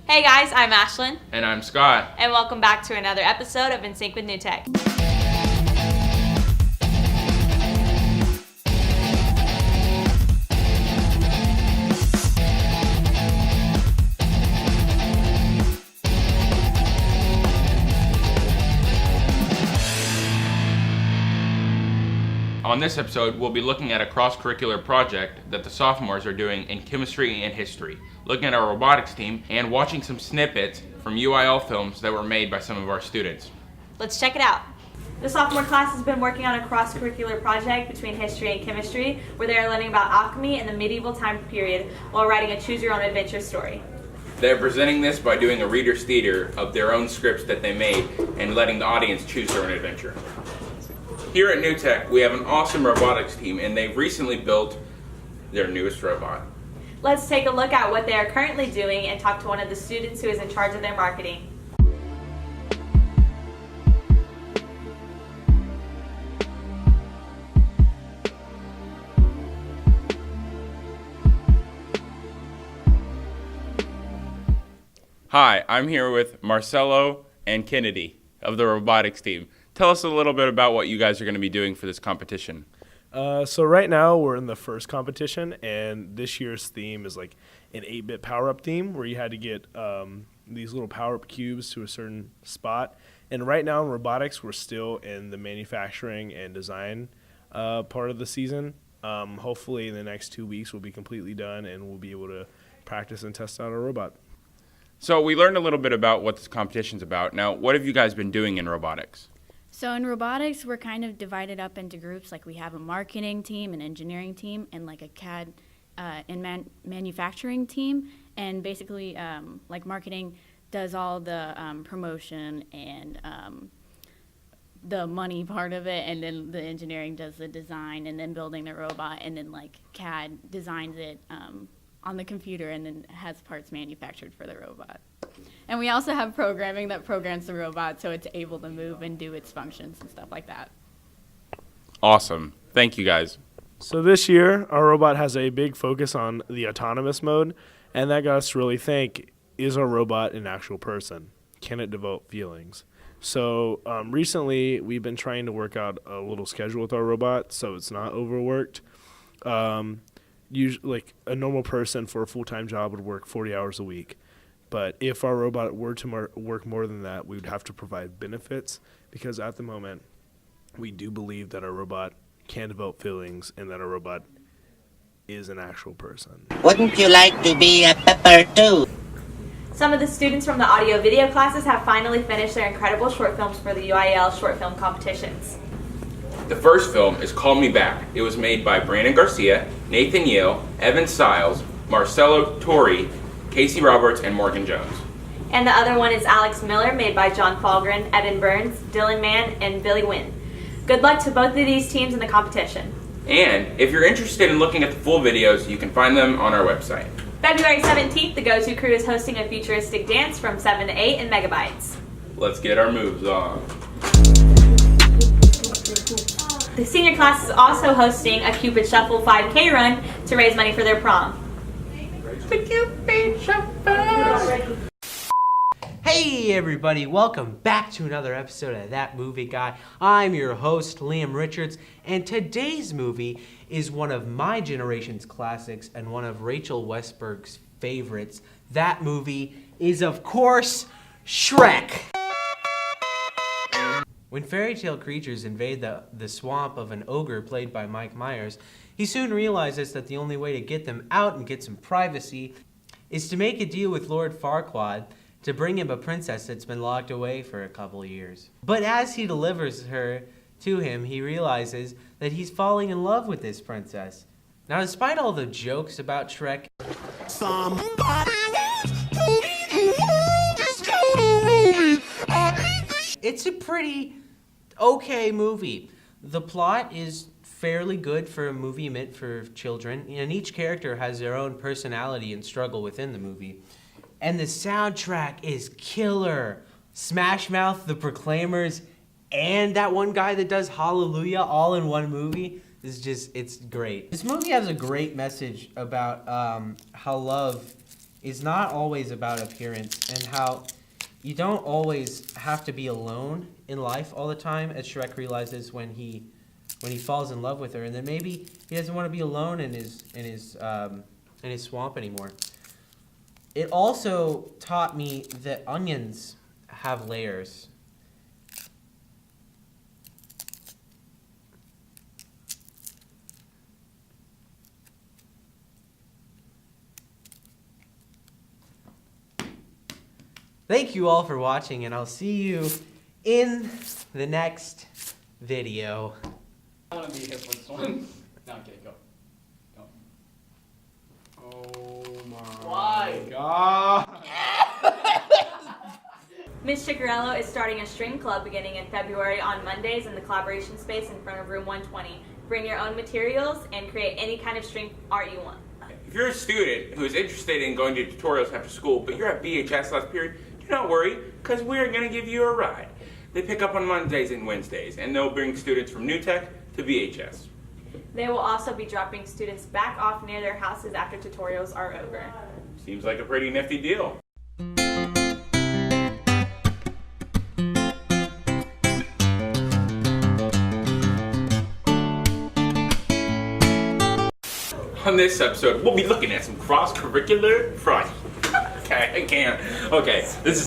Hey guys, I'm Ashlyn. And I'm Scott. And welcome back to another episode of In Sync with New Tech. On this episode, we'll be looking at a cross-curricular project that the sophomores are doing in chemistry and history, looking at our robotics team, and watching some snippets from UIL films that were made by some of our students. Let's check it out. The sophomore class has been working on a cross-curricular project between history and chemistry, where they are learning about alchemy in the medieval time period while writing a choose-your-own-adventure story. They're presenting this by doing a reader's theater of their own scripts that they made and letting the audience choose their own adventure. Here at New Tech, we have an awesome robotics team, and they've recently built their newest robot. Let's take a look at what they are currently doing and talk to one of the students who is in charge of their marketing. Hi, I'm here with Marcelo and Kennedy of the robotics team. Tell us a little bit about what you guys are going to be doing for this competition. So right now we're in the first competition, and this year's theme is like an 8-bit power-up theme where you had to get these little power-up cubes to a certain spot. And right now in robotics, we're still in the manufacturing and design part of the season. Hopefully in the next 2 weeks we'll be completely done and we'll be able to practice and test out our robot. So we learned a little bit about what this competition's about. Now, what have you guys been doing in robotics? So in robotics, we're kind of divided up into groups. Like we have a marketing team, an engineering team, and like a CAD and manufacturing team. And basically, like marketing does all the promotion and the money part of it, and then the engineering does the design and then building the robot, and then like CAD designs it on the computer and then has parts manufactured for the robot. And we also have programming that programs the robot so it's able to move and do its functions and stuff like that. Awesome. Thank you, guys. So this year, our robot has a big focus on the autonomous mode, and that got us to really think, is our robot an actual person? Can it develop feelings? So recently, we've been trying to work out a little schedule with our robot so it's not overworked. Usually, like a normal person for a full-time job would work 40 hours a week. But if our robot were to work more than that, we would have to provide benefits, because at the moment, we do believe that our robot can develop feelings and that our robot is an actual person. Wouldn't you like to be a pepper too? Some of the students from the audio video classes have finally finished their incredible short films for the UIL short film competitions. The first film is Call Me Back. It was made by Brandon Garcia, Nathan Yale, Evan Stiles, Marcelo Torre, Casey Roberts, and Morgan Jones. And the other one is Alex Miller, made by John Falgren, Evan Burns, Dylan Mann, and Billy Wynn. Good luck to both of these teams in the competition. And if you're interested in looking at the full videos, you can find them on our website. February 17th, the Go-To Crew is hosting a futuristic dance from 7 to 8 in Megabytes. Let's get our moves on. The senior class is also hosting a Cupid Shuffle 5K run to raise money for their prom. The Cupid Shuffle! Hey everybody, welcome back to another episode of That Movie Guy. I'm your host, Liam Richards, and today's movie is one of my generation's classics and one of Rachel Westberg's favorites. That movie is, of course, Shrek. When fairy tale creatures invade the swamp of an ogre played by Mike Myers, he soon realizes that the only way to get them out and get some privacy is to make a deal with Lord Farquaad to bring him a princess that's been locked away for a couple years. But as he delivers her to him, he realizes that he's falling in love with this princess. Now, despite all the jokes about Shrek, it's a pretty okay movie. The plot is fairly good for a movie meant for children, and each character has their own personality and struggle within the movie. And the soundtrack is killer. Smash Mouth, The Proclaimers, and that one guy that does Hallelujah all in one movie it's great. This movie has a great message about how love is not always about appearance, and how you don't always have to be alone in life all the time, as Shrek realizes when he falls in love with her, and then maybe he doesn't want to be alone in his swamp anymore. It also taught me that onions have layers. Thank you all for watching, and I'll see you in the next video. I want to be hit with this one. No, I'm kidding. Go. Go. Oh my Why? God. Ms. Ciccarello is starting a string club beginning in February on Mondays in the collaboration space in front of room 120. Bring your own materials and create any kind of string art you want. If you're a student who is interested in going to tutorials after school, but you're at BHS last period, do not worry, because we're going to give you a ride. They pick up on Mondays and Wednesdays, and they'll bring students from New Tech to BHS. They will also be dropping students back off near their houses after tutorials are over. Seems like a pretty nifty deal. On this episode, we'll be looking at some cross-curricular projects. Okay, I can't. Okay, this is